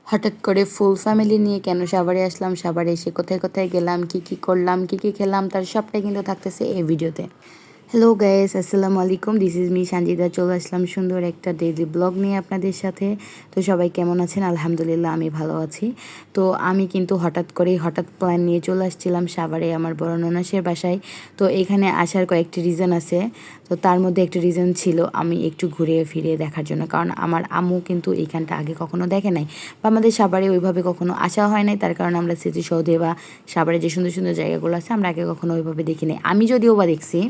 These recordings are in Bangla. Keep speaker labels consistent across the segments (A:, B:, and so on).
A: হঠাৎ করে ফুল ফ্যামিলি নিয়ে কেন সাভারে আসলাম, সাভারে এসে কোথায় কোথায় গেলাম, কি কি করলাম, কি কি খেলাম, তার সবটাই কিন্তু থাকতেছে এই ভিডিওতে। হ্যালো গাইস, আসসালামু আলাইকুম, দিস ইজ মি সঞ্জিদা। চলে আসলাম সুন্দর একটা ডেইলি ব্লগ নিয়ে আপনাদের সাথে। তো সবাই কেমন আছেন? আলহামদুলিল্লাহ আমি ভালো আছি। তো আমি কিন্তু হঠাৎ প্ল্যান নিয়ে চলে আসছিলাম সাভারে আমার বড় ননাসের বাসায়। তো এখানে আসার কয়েকটি রিজন আছে। তো তার মধ্যে একটা রিজন ছিল আমি একটু ঘুরে ফিরে দেখার জন্য, কারণ আমার আম্মু কিন্তু এইখানটা আগে কখনো দেখে নাই, বা আমাদের সাভারে ওইভাবে কখনো আসা হয় নাই। তার কারণে আমরা স্মৃতিসৌধে বা সাভারে যে সুন্দর সুন্দর জায়গাগুলো আছে আমরা আগে কখনো ওইভাবে দেখি নাই। আমি যদিও বা দেখছি,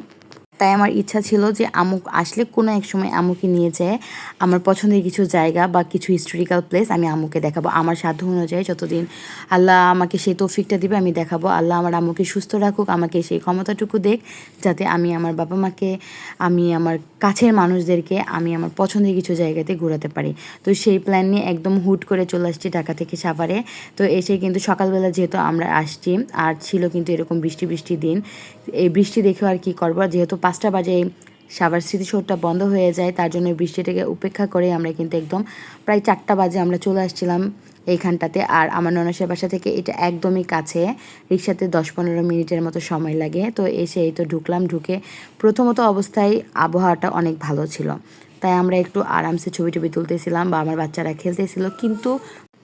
A: তাই আমার ইচ্ছা ছিল যে আম্মু আসলে কোনো এক সময় আম্মুকে নিয়ে যেয়ে আমার পছন্দের কিছু জায়গা বা কিছু হিস্টোরিক্যাল প্লেস আমি আম্মুকে দেখাবো। আমার সাধ্য অনুযায়ী যতদিন আল্লাহ আমাকে সেই তৌফিকটা দিবে আমি দেখাবো। আল্লাহ আমার আম্মুকে সুস্থ রাখুক, আমাকে সেই ক্ষমতাটুকু দেখ যাতে আমি আমার বাবা মাকে, আমি আমার কাছের মানুষদেরকে আমি আমার পছন্দের কিছু জায়গাতে ঘোরাতে পারি। তো সেই প্ল্যান নিয়ে একদম হুট করে চলে আসছি ঢাকা থেকে সাভারে। তো এসে কিন্তু সকালবেলা যেহেতু আমরা আসছি, আর ছিল কিন্তু এরকম বৃষ্টি বৃষ্টি দিন, এই বৃষ্টি দেখেও আর কি করবো, যেহেতু 5টা বাজে সাভার স্মৃতিসৌধটা বন্ধ হয়ে যায়, তার জন্য বৃষ্টিটাকে উপেক্ষা করে আমরা কিন্তু একদম প্রায় 4টা বাজে আমরা চলে আসছিলাম এইখানটাতে। আর আমার ননাসের বাসা থেকে এটা একদমই কাছে, রিক্সাতে 10-15 মিনিটের মতো সময় লাগে। তো এসে এই তো ঢুকলাম। ঢুকে প্রথমত অবস্থায় আবহাওয়াটা অনেক ভালো ছিল, তাই আমরা একটু আরামসে ছবি টবি তুলতেছিলাম বা আমার বাচ্চারা খেলতেছিল। কিন্তু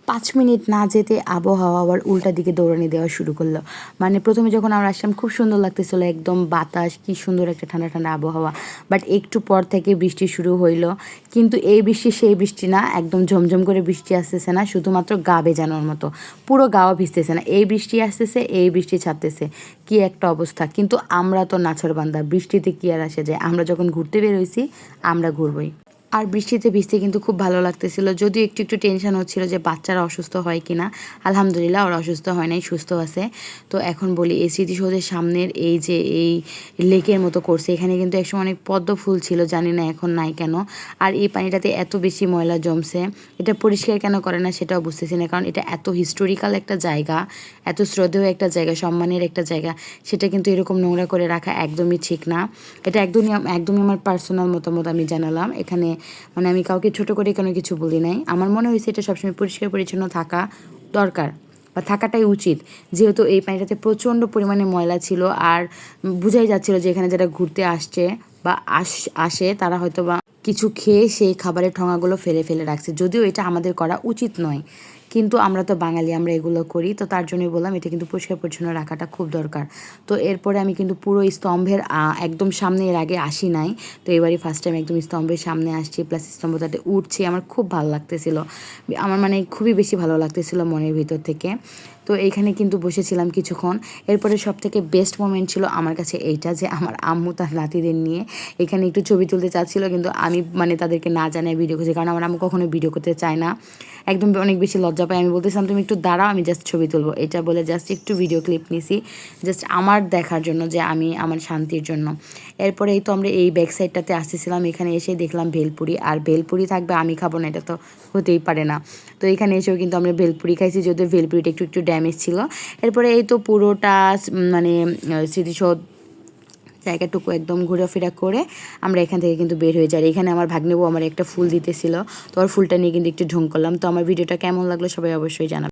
A: 5 মিনিট না যেতে আবহাওয়া আবার উল্টা দিকে দৌড়ানি দেওয়া শুরু করলো। মানে প্রথমে যখন আমরা আসলাম খুব সুন্দর লাগতেছিল, একদম বাতাস, কি সুন্দর একটা ঠান্ডা ঠান্ডা আবহাওয়া। বাট একটু পর থেকে বৃষ্টি শুরু হইলো। কিন্তু এই বৃষ্টি সেই বৃষ্টি না, একদম ঝমঝম করে বৃষ্টি আসতেছে না, শুধুমাত্র গা ভেজানোর মতো, পুরো গাও ভিজতেছে না। এই বৃষ্টি আসতেছে, এই বৃষ্টি ছাড়তেছে, কি একটা অবস্থা। কিন্তু আমরা তো নাছোড়বান্দা, বৃষ্টিতে কি আর আসে যায়, আমরা যখন ঘুরতে বের হয়েছি আমরা ঘুরবই। আর বৃষ্টিতে ভিজতে কিন্তু খুব ভালো লাগতেছিল, যদিও একটু একটু টেনশন হচ্ছিল যে বাচ্চারা অসুস্থ হয় কি না। আলহামদুলিল্লাহ ওরা অসুস্থ হয় নাই, সুস্থ আছে। তো এখন বলি, এই স্মৃতিসৌধের সামনের এই যে এই লেকের মতো করছে, এখানে কিন্তু একসময় অনেক পদ্ম ফুল ছিল, জানি না এখন নাই কেন। আর এই পানিটাতে এত বেশি ময়লা জমছে, এটা পরিষ্কার কেন করে না সেটাও বুঝতেছি না, কারণ এটা এত হিস্টোরিক্যাল একটা জায়গা, এত শ্রদ্ধেয় একটা জায়গা, সম্মানের একটা জায়গা, সেটা কিন্তু এরকম নোংরা করে রাখা একদমই ঠিক না। এটা একদমই একদমই আমার পার্সোনাল মতামত আমি জানালাম এখানে। মানে আমি কাউকে ছোট করে কোনো কিছু বলি নাই, আমার মনে হয়েছে এটা সবসময় পরিষ্কার পরিচ্ছন্ন থাকা দরকার বা থাকাটাই উচিত। যেহেতু এই পানিটাতে প্রচণ্ড পরিমাণে ময়লা ছিল, আর বোঝাই যাচ্ছিল যে এখানে যারা ঘুরতে আসছে বা আসে তারা হয়তো বা কিছু খেয়ে সেই খাবারের ঠোঙাগুলো ফেলে ফেলে রাখছে, যদিও এটা আমাদের করা উচিত নয়, কিন্তু আমরা তো বাঙালি, আমরা এগুলো করি। তো তার জন্যই বললাম এটা কিন্তু পরিষ্কার পরিচ্ছন্ন রাখাটা খুব দরকার। তো এরপরে আমি কিন্তু পুরো স্তম্ভের একদম সামনে, এর আগে আসি নাই, তো এবারই ফার্স্ট টাইম একদম স্তম্ভের সামনে আসছি, প্লাস স্তম্ভটাতে উঠছি। আমার খুব ভালো লাগতেছিল, আমার মানে খুবই বেশি ভালো লাগতেছিল মনের ভিতর থেকে। তো এইখানে কিন্তু বসেছিলাম কিছুক্ষণ। এরপরে সব থেকে বেস্ট মোমেন্ট ছিল আমার কাছে এইটা, যে আমার আম্মু তার নাতিদের নিয়ে এখানে একটু ছবি তুলতে চাচ্ছিল, কিন্তু আমি মানে তাদেরকে না জানাই ভিডিও করছি, কারণ আমার আম্মু কখনো ভিডিও করতে চায় না, একদম অনেক বেশি লজ্জা পাই। আমি বলতেছিলাম তুমি একটু দাঁড়াও, আমি জাস্ট ছবি তুলবো, এটা বলে জাস্ট একটু ভিডিও ক্লিপ নিছি, জাস্ট আমার দেখার জন্য, যে আমি আমার শান্তির জন্য। এরপরে এই তো আমরা এই ব্যাক সাইডটাতে আসতেছিলাম, এখানে এসে দেখলাম ভেলপুরি, আর ভেলপুরি থাকবে আমি খাবো না, এটা তো হতেই পারে না। তো এখানে এসেও কিন্তু আমরা ভেলপুরি খাইছি, যদিও ভেলপুরিটা একটু একটু ড্যামেজ ছিল। এরপরে এই তো পুরোটা মানে স্মৃতিসৌধ জায়গাটুকু একদম ঘোরাফেরা করে আমরা এখান থেকে কিন্তু বের হয়ে যাই। এখানে আমার ভাগ্নেবু আমার একটা ফুল দিতেছিল, তো ওর ফুলটা নিয়ে কিন্তু একটু ঢং করলাম। তো আমার ভিডিওটা কেমন লাগলো সবাই অবশ্যই জানাবেন।